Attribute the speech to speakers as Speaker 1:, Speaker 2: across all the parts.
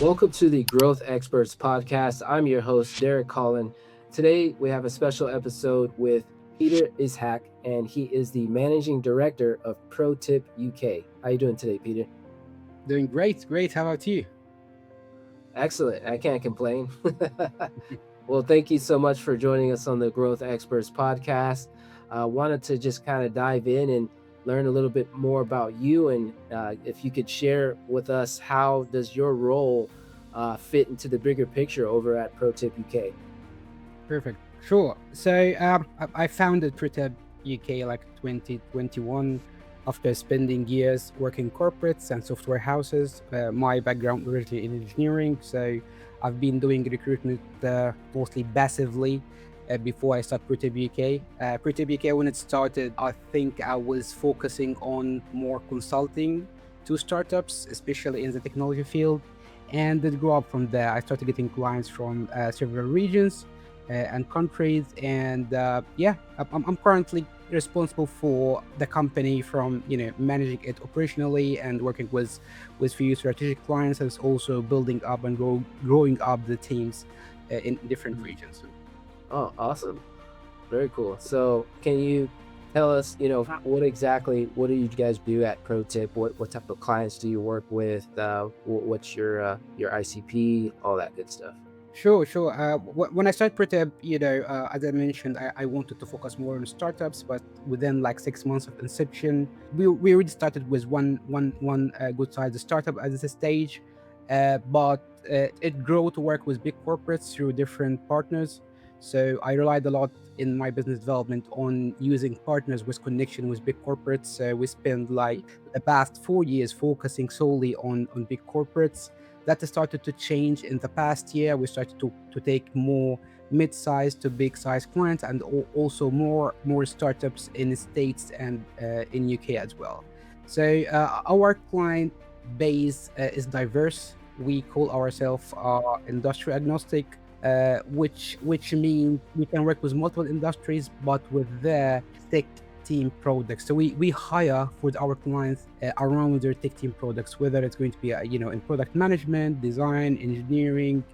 Speaker 1: Welcome to the Growth Experts Podcast. I'm your host, Derek Colin. Today, we have a special episode with Peter Ishak, and he is the Managing Director of ProTip UK. How are you doing today, Peter?
Speaker 2: Doing great, great. How about you?
Speaker 1: Excellent. I can't complain. Well, thank you so much for joining us on the Growth Experts Podcast. I wanted to just kind of dive in and learn a little bit more about you, and if you could share with us, how does your role fit into the bigger picture over at ProTip UK?
Speaker 2: Perfect. Sure. So I founded ProTip UK like 2021 after spending years working corporates and software houses. My background originally in engineering, so I've been doing recruitment mostly passively before I started ProTip UK. ProTip UK, when it started, I think I was focusing on more consulting to startups, especially in the technology field, and it grew up from there. I started getting clients from several regions and countries. And I'm currently responsible for the company, from managing it operationally and working with few strategic clients, as also building up and growing up the teams in different regions.
Speaker 1: Oh, awesome. Very cool. So can you tell us, what do you guys do at ProTip? What type of clients do you work with? What's your ICP, all that good stuff?
Speaker 2: Sure, sure. When I started ProTip, as I mentioned, I wanted to focus more on startups, but within like 6 months of inception, we already started with one good sized startup at this stage, but it grew to work with big corporates through different partners. So I relied a lot in my business development on using partners with connection with big corporates. So we spent like the past 4 years focusing solely on big corporates. That started to change in the past year. We started to take more mid-sized to big-sized clients, and also more startups in the States and in UK as well. So our client base is diverse. We call ourselves industry agnostic, which means we can work with multiple industries, but with their tech team products. So we hire for our clients around their tech team products, whether it's going to be in product management, design, engineering,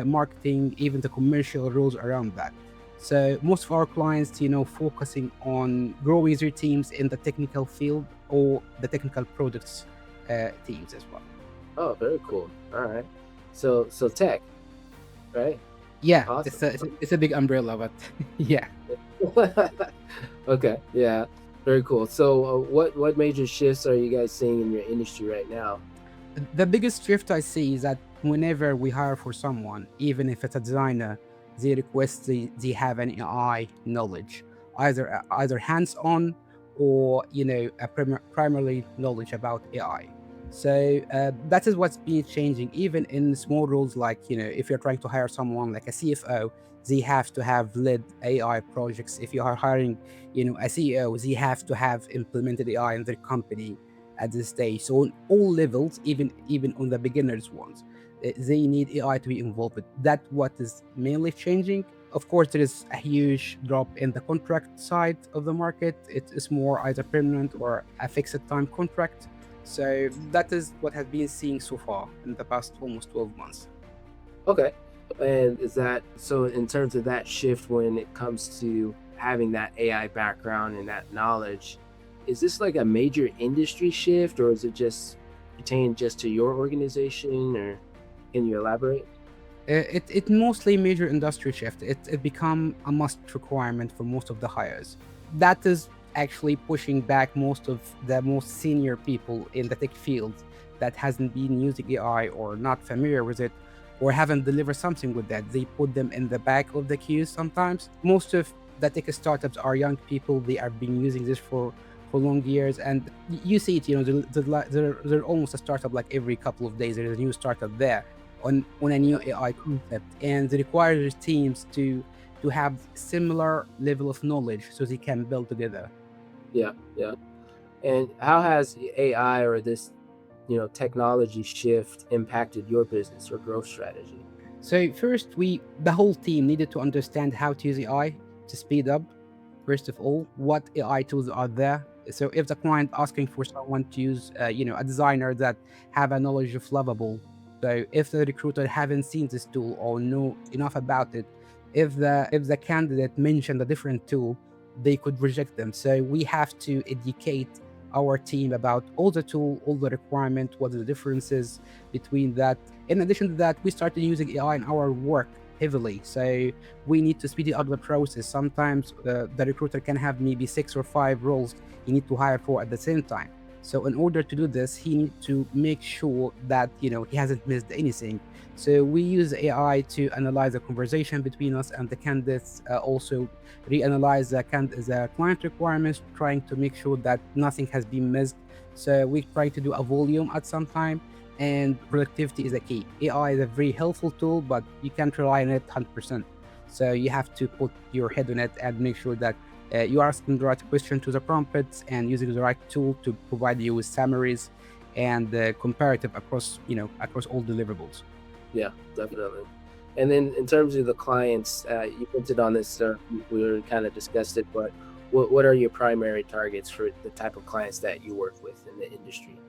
Speaker 2: marketing, even the commercial roles around that. So most of our clients, focusing on growing their teams in the technical field or the technical products teams as well.
Speaker 1: Oh, very cool. All right. So tech, right?
Speaker 2: Yeah,
Speaker 1: Awesome.
Speaker 2: it's a big umbrella, but yeah.
Speaker 1: Okay. Yeah. Very cool. So, what major shifts are you guys seeing in your industry right now?
Speaker 2: The biggest shift I see is that whenever we hire for someone, even if it's a designer, they request they have an AI knowledge, either hands-on or primarily knowledge about AI. So that is what's been changing, even in small roles, like if you're trying to hire someone like a CFO, they have to have led AI projects. If you are hiring a CEO, they have to have implemented AI in their company at this stage. So on all levels, even on the beginners ones, they need AI to be involved. That what is mainly changing. Of course, there is a huge drop in the contract side of the market. It is more either permanent or a fixed time contract. So that is what has been seeing so far in the past almost 12 months.
Speaker 1: Okay. And is that so? In terms of that shift, when it comes to having that AI background and that knowledge, is this like a major industry shift, or is it just pertain just to your organization, or can you elaborate?
Speaker 2: It mostly major industry shift. It become a must requirement for most of the hires. That is actually pushing back most of the most senior people in the tech field that hasn't been using AI or not familiar with it or haven't delivered something with that. They put them in the back of the queues sometimes. Most of the tech startups are young people. They are been using this for long years, and you see it. They're almost a startup like every couple of days. There's a new startup there on a new AI concept, and it requires teams to have similar level of knowledge so they can build together.
Speaker 1: Yeah, yeah. And how has AI or this, technology shift impacted your business or growth strategy?
Speaker 2: So first, the whole team needed to understand how to use AI to speed up. First of all, what AI tools are there. So if the client asking for someone to use, a designer that have a knowledge of Lovable, So if the recruiter haven't seen this tool or know enough about it, if the candidate mentioned a different tool, they could reject them. So we have to educate our team about all the tool, all the requirement, what are the differences between that. In addition to that, we started using AI in our work heavily. So we need to speed up the process. Sometimes the recruiter can have maybe 6 or 5 roles he need to hire for at the same time. So in order to do this, he needs to make sure that he hasn't missed anything. So we use AI to analyze the conversation between us and the candidates, also reanalyze the client requirements, trying to make sure that nothing has been missed. So we try to do a volume at some time, and productivity is a key. AI is a very helpful tool, but you can't rely on it 100%. So you have to put your head on it and make sure that you're asking the right question to the prompts and using the right tool to provide you with summaries and comparative across all deliverables.
Speaker 1: Yeah, definitely. And then in terms of the clients, you hinted on this, we were kind of discussed it, but what are your primary targets for the type of clients that you work with in the industry?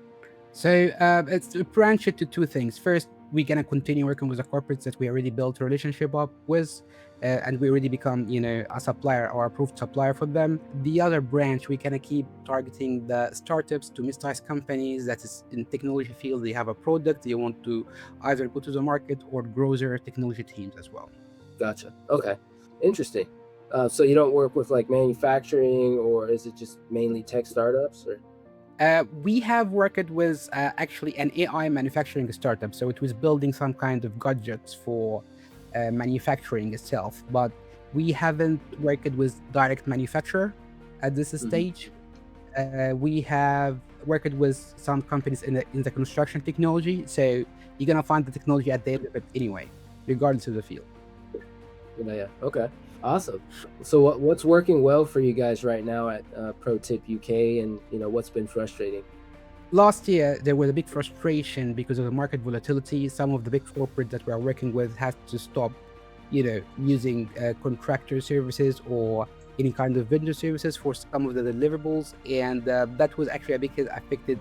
Speaker 2: So it's branch it to two things. First, we're gonna continue working with the corporates that we already built a relationship up with, and we already become a supplier or approved supplier for them. The other branch, we gonna keep targeting the startups to mid-sized companies that is in technology field. They have a product they want to either go to the market or grow their technology teams as well.
Speaker 1: Gotcha. Okay. Interesting. So you don't work with like manufacturing, or is it just mainly tech startups? Or
Speaker 2: We have worked with actually an AI manufacturing startup. So it was building some kind of gadgets for manufacturing itself, but we haven't worked with direct manufacturer at this
Speaker 1: Mhm.
Speaker 2: stage. We have worked with some companies in the construction technology. So you're gonna find the technology at the end of it anyway, regardless of the field.
Speaker 1: Yeah, yeah. Okay. Awesome. So what's working well for you guys right now at ProTip UK, and what's been frustrating?
Speaker 2: Last year, there was a big frustration because of the market volatility. Some of the big corporate that we are working with had to stop, using contractor services or any kind of vendor services for some of the deliverables, and that was actually a big hit, affected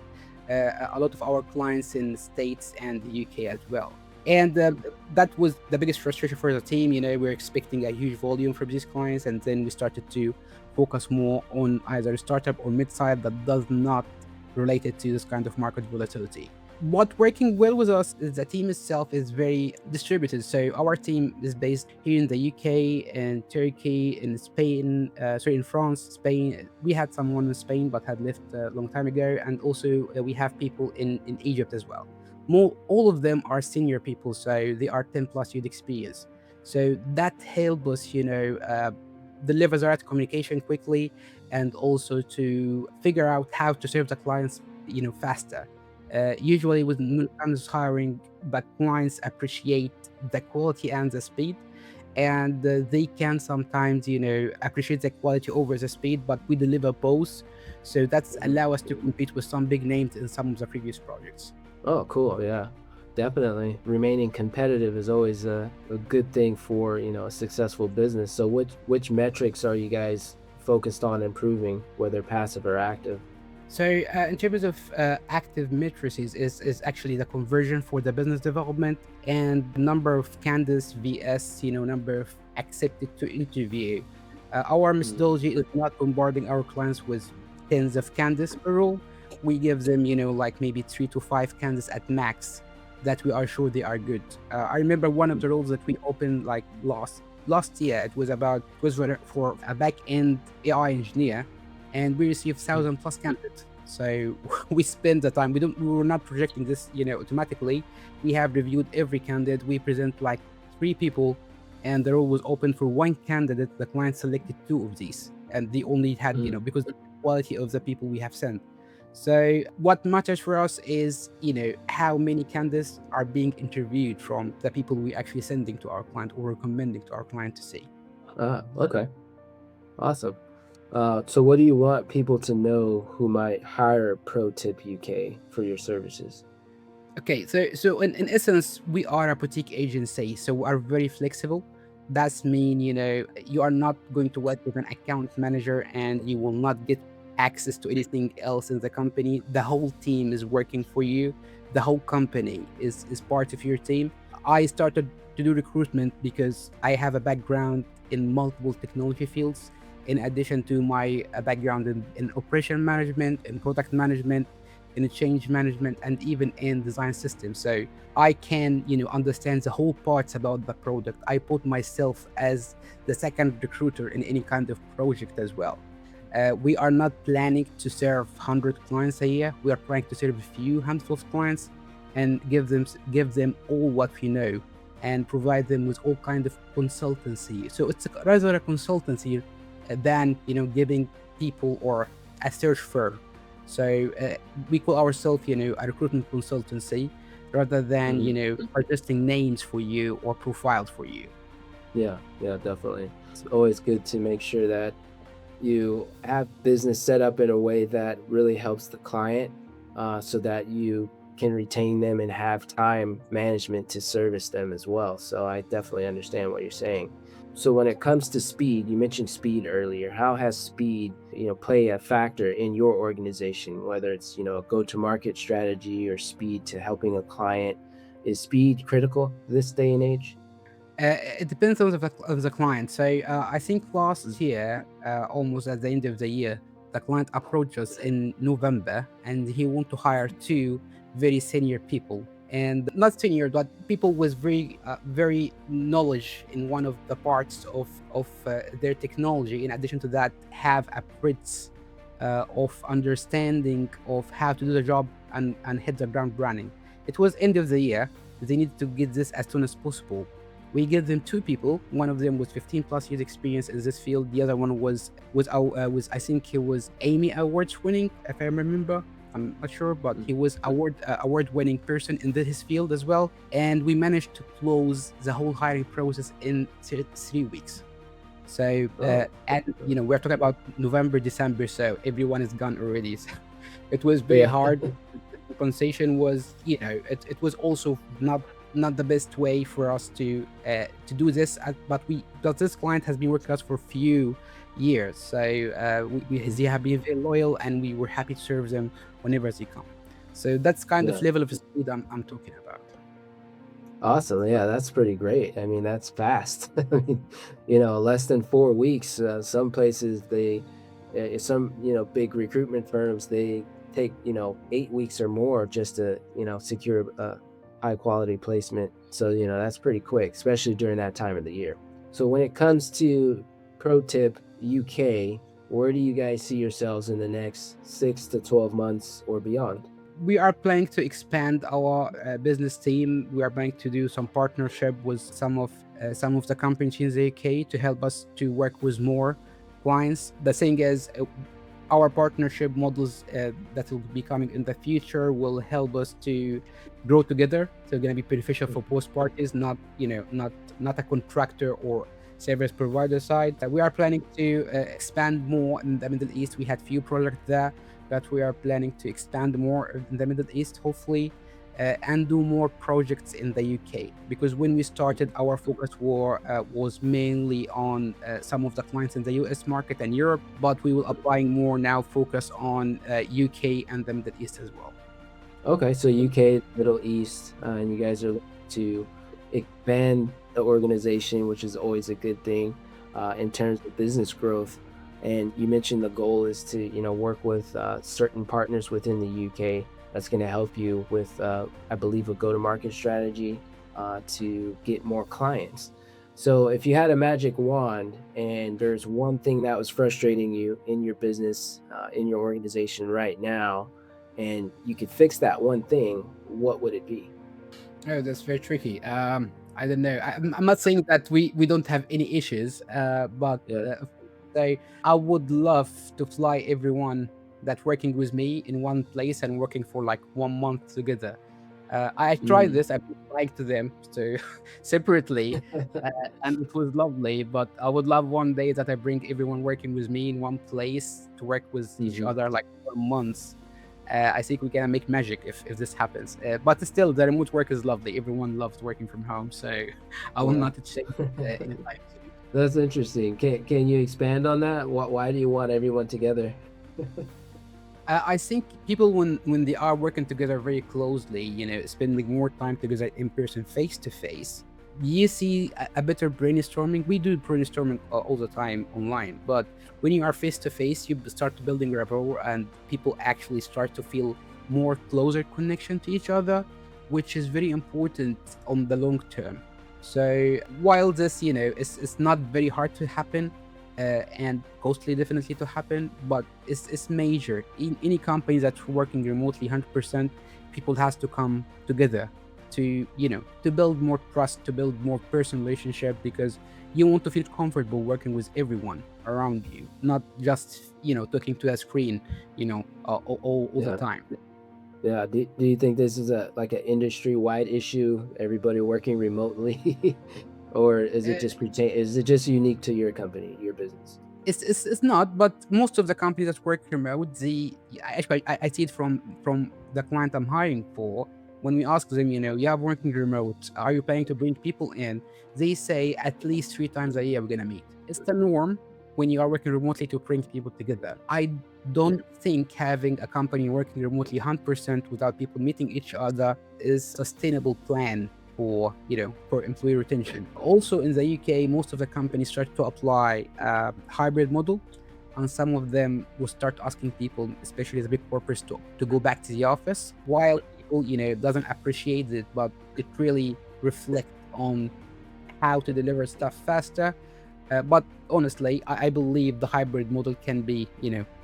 Speaker 2: a lot of our clients in the States and the UK as well. And that was the biggest frustration for the team. We're expecting a huge volume from these clients, and then we started to focus more on either startup or mid-size that does not related to this kind of market volatility. What working well with us is the team itself is very distributed. So our team is based here in the UK and Turkey, in Spain, sorry, in France, Spain. We had someone in Spain but had left a long time ago, and also we have people in Egypt as well. All of them are senior people, so they are 10 plus years experience. So that helped us, deliver the right communication quickly, and also to figure out how to serve the clients, faster. Usually with newcomers hiring, but clients appreciate the quality and the speed, and they can sometimes, appreciate the quality over the speed, but we deliver both. So that's
Speaker 1: Mhm.
Speaker 2: allow us to compete with some big names in some of the previous projects.
Speaker 1: Oh, cool. Yeah, definitely. Remaining competitive is always a good thing for, a successful business. So which metrics are you guys focused on improving, whether passive or active?
Speaker 2: So in terms of active matrices is actually the conversion for the business development and number of candidates vs number of accepted to interview. Our
Speaker 1: Mm.
Speaker 2: methodology is not bombarding our clients with tens of candidates per role. We give them like maybe 3 to 5 candidates at max that we are sure they are good. I remember one of the roles that we opened like last year. It was for a back end AI engineer, and we received
Speaker 1: Mm.
Speaker 2: 1,000 plus candidates. So we spend the time. We were not projecting this, automatically. We have reviewed every candidate. We present like 3 people, and the role was open for one candidate. The client selected 2 of these, and they only had,
Speaker 1: Mm.
Speaker 2: because of the quality of the people we have sent. So what matters for us is, how many candidates are being interviewed from the people we actually sending to our client or recommending to our client to see.
Speaker 1: Ah, okay. Awesome. So what do you want people to know who might hire ProTip UK for your services?
Speaker 2: Okay, so in essence, we are a boutique agency, so we are very flexible. That's mean, you are not going to work with an account manager and you will not get access to anything else in the company. The whole team is working for you. The whole company is part of your team. I started to do recruitment because I have a background in multiple technology fields, in addition to my background in operation management, in product management, in change management, and even in design systems. So I can, understand the whole parts about the product. I put myself as the second recruiter in any kind of project as well. We are not planning to serve 100 clients a year. We are trying to serve a few handful of clients and give them all what we know, and provide them with all kind of consultancy. So it's rather a consultancy than giving people or a search firm. So we call ourselves, a recruitment consultancy, rather than
Speaker 1: Mhm.
Speaker 2: suggesting names for you or profiles for you.
Speaker 1: Yeah, yeah, definitely. It's always good to make sure that you have business set up in a way that really helps the client, so that you can retain them and have time management to service them as well. So I definitely understand what you're saying. So when it comes to speed, you mentioned speed earlier. How has speed, play a factor in your organization, whether it's, a go-to-market strategy or speed to helping a client? Is speed critical this day and age?
Speaker 2: It depends on the client. So I think
Speaker 1: Mm.
Speaker 2: last year, almost at the end of the year, the client approached us in November, and he want to hire two very senior people, and not senior, but people with very knowledge in one of the parts of their technology. In addition to that, have a breadth of understanding of how to do the job and hit the ground running. It was end of the year. They needed to get this as soon as possible. We gave them two people. One of them was 15 plus years experience in this field. The other one was I think he was Amy Awards winning, if I remember. I'm not sure, but
Speaker 1: Mm.
Speaker 2: he was award winning person in his field as well. And we managed to close the whole hiring process in 3 weeks. So
Speaker 1: Oh,
Speaker 2: and we're talking about November, December, so everyone is gone already. So it was very
Speaker 1: yeah.
Speaker 2: hard. Compensation was, it was also not the best way for us to do this, but this client has been working with us for a few years. So they have been very loyal, and we were happy to serve them whenever they come. So that's kind of
Speaker 1: Yeah.
Speaker 2: level of speed I'm talking about.
Speaker 1: Awesome. Yeah, that's pretty great. I mean, that's fast. I mean, less than 4 weeks. Some places some, big recruitment firms, they take, 8 weeks or more just to, secure a high quality placement. So, that's pretty quick, especially during that time of the year. So when it comes to ProTip UK, where do you guys see yourselves in the next 6 to 12 months or beyond?
Speaker 2: We are planning to expand our business team. We are planning to do some partnership with some of the companies in the UK to help us to work with more clients. The thing is, our partnership models that will be coming in the future will help us to grow together. So it's going to be beneficial for both parties, not a contractor or service provider side. We are planning to expand more in the Middle East. We had few projects there that we are planning to expand more in the Middle East, hopefully, and do more projects in the UK. Because when we started, our focus was mainly on some of the clients in the US market and Europe, but we will applying more now focus on UK and the Middle East as well.
Speaker 1: Okay, so UK, Middle East, and you guys are looking to expand the organization, which is always a good thing in terms of business growth. And you mentioned the goal is to, work with certain partners within the UK. That's going to help you with, I believe, a go-to-market strategy to get more clients. So, if you had a magic wand and there's one thing that was frustrating you in your business, in your organization right now, and you could fix that one thing, what would it be?
Speaker 2: Oh, that's very tricky. I don't know. I'm not saying that we don't have any issues, but
Speaker 1: Yeah.
Speaker 2: so I would love to fly everyone that working with me in one place and working for like 1 month together. I tried
Speaker 1: Mm.
Speaker 2: this. I've been flying to them so separately, uh, and it was lovely. But I would love one day that I bring everyone working with me in one place to work with each
Speaker 1: Hmm.
Speaker 2: other like for months. I think we can make magic if this happens. But still, the remote work is lovely. Everyone loves working from home, so I will
Speaker 1: Yeah.
Speaker 2: not change anytime soon.
Speaker 1: That's interesting. Can you expand on that? Why do you want everyone together?
Speaker 2: I think people when they are working together very closely, spending more time together in person, face to face, you see a better brainstorming. We do brainstorming all the time online, but when you are face to face, you start building rapport, and people actually start to feel more closer connection to each other, which is very important on the long term. So while this, it's not very hard to happen, and costly definitely to happen, but it's major. In any company that's working remotely 100%, people has to come together to to build more trust, to build more personal relationship, because you want to feel comfortable working with everyone around you, not just talking to a screen, all the
Speaker 1: Yeah.
Speaker 2: time.
Speaker 1: Yeah. Do you think this is a like an industry wide issue? Everybody working remotely, or is it just is it just unique to your company, your business?
Speaker 2: It's not, but most of the companies that work remote, actually I see it from the client I'm hiring for. When we ask them, yeah, I'm working remote, are you planning to bring people in? They say at least 3 times a year we're gonna meet. It's the norm when you are working remotely to bring people together. I
Speaker 1: Yeah.
Speaker 2: don't think having a company working remotely 100% without people meeting each other is sustainable plan for employee retention. Also in the UK, most of the companies start to apply a hybrid model, and some of them will start asking people, especially the big corporates, to go back to the office. While people, doesn't appreciate it, but it really reflects on how to deliver stuff faster. But honestly, I believe the hybrid model can be,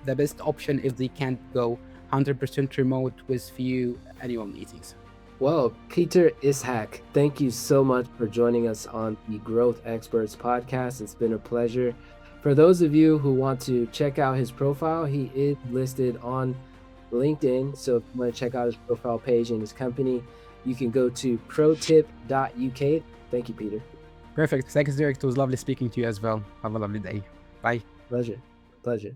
Speaker 2: the best option if they can't go 100% remote with few annual meetings.
Speaker 1: Well, Peter Ishak, thank you so much for joining us on the Growth Experts podcast. It's been a pleasure. For those of you who want to check out his profile, he is listed on LinkedIn. So if you want to check out his profile page and his company, you can go to protip.uk. Thank you, Peter.
Speaker 2: Perfect. Thanks, Derek. It was lovely speaking to you as well. Have a lovely day. Bye.
Speaker 1: Pleasure. Pleasure.